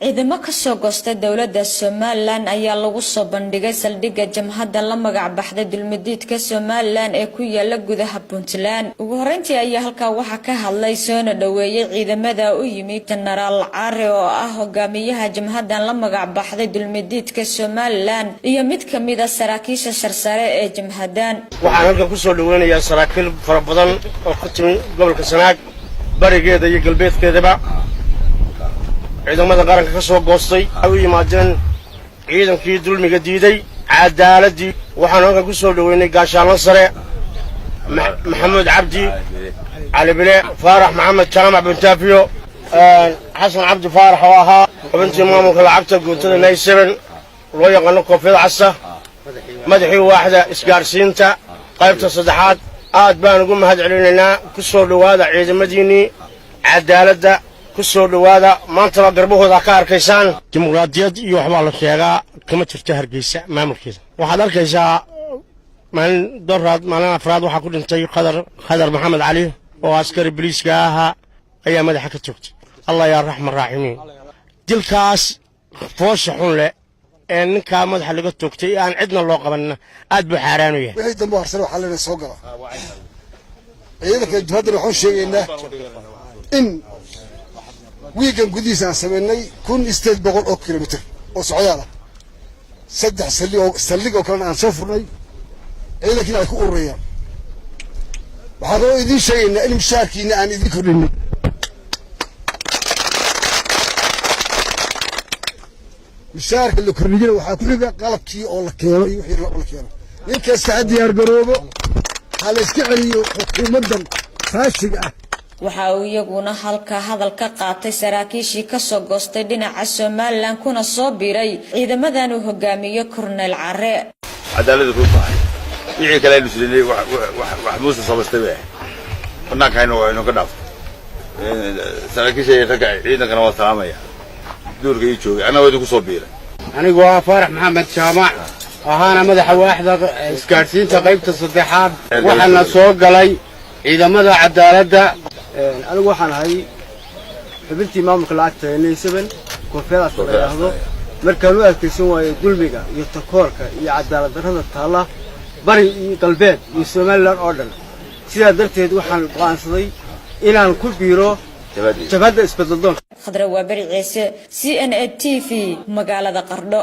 ciidamo ka soo goostay dawladda Somaliland ayaa lagu soo bandhigay saldhigga jamhadda la magac baxday dulmidiidka Somaliland ee ku yaala gudaha Puntland. Ugu horeyntii ayaa halka waxa ka hadlay soona dhaweeyay ciidamada u yimid Generaal Care oo ah hogaamiyaha jamhadda la magac baxday dulmidiidka Somaliland iyo mid kamid ah saraakiisha sharsare ee jamhaddan. waxaan halkan ku soo dhaweynayaa saraakiil fara badan oo ka timid gobolka Sanaag barigeeda iyo galbeedkeedaba ciidamada qaranka ka soo goostay ay yimaadeen ciidankii dulmiga diiday cadaaladii waxaan halkan ku soo dhaweynay gaashaanle sare maxamed cabdi cali bile faarax maxamed jaamac bintaafiyo xasan cabdi faarax oo ahaa xubintii maamulka lacagta guutada 97 loo yaqaano koofiyada casa madaxii waaxda isgaarsiinta qaybta saddexaad aad baan ugu mahadcelinaynaa ku soo dhawaada ciidamadiinii cadaaladda ku soo dhawaada maanta garbahooda ka arkaysaan dimuqraadiyad iyo waxba la sheegaa kama jirto Hargeysa maamulkeeda waxaad arkaysaa maalin afraad waxa ku dhintay Khadar Maxamed Cali oo askari booliiska ahaa ayaa madaxa ka toogtay Allah ya raxmaan raxiimiin dilkaas foosha xun leh ee ninka madaxa laga toogtay aan cidna loo qaban aad buu xaaraan u yahay wixii dambe harsan waxa la soo gala ciidanka jihadda waxaan sheegaynaa in wiigan gudihiisa aan sameynay 1800 kilomitir oo socdaal ah saddex saldhig oo kale aan soo furnay ciidankii ay ku ururayaan waxaan oo idin sheegaynaa in mushaarkiina aan idin kordhin mushaarka la kordhiyay waxa ku xiga qalabkii oo la keeno iyo wixii la keeno ninka saad diyaar garoobo hal iska celiyo xukuumadan faashiga ah waxa uu iyaguna halka hadal ka qaatay saraakiishii ka soo goostay dhinaca Somaliland kuna soo biiray ciidamadan uu hogaamiyo Colonel Care cadaalada ku tahay wixii kale ay lusideen wax muuse sabastay banaanka inuu ka dhaafo saraakiisha ragga ciidankana waa salaamaya duurka ii joogay ana wada ku soo biiray anigu waa faarax maxamed jaamac ahaana madaxa waaxda isgaarsiinta qaybta saddexaad waxaana soo galay ciidamada cadaaladda anigu waxaan ahay xubintii maamulka lacagta 97 koofiyadaas la yiraahdo markaan u arkaysan waayo dulmiga iyo takoorka iyo cadaalad darrada taala bari iyo galbeed iyo Somaliland oo dhan sidaa darteed waxaan go'aansaday inaan ku biiro jabhadda isbedel doon Khadra waa bari ciise CNA TV magaalada Qardho.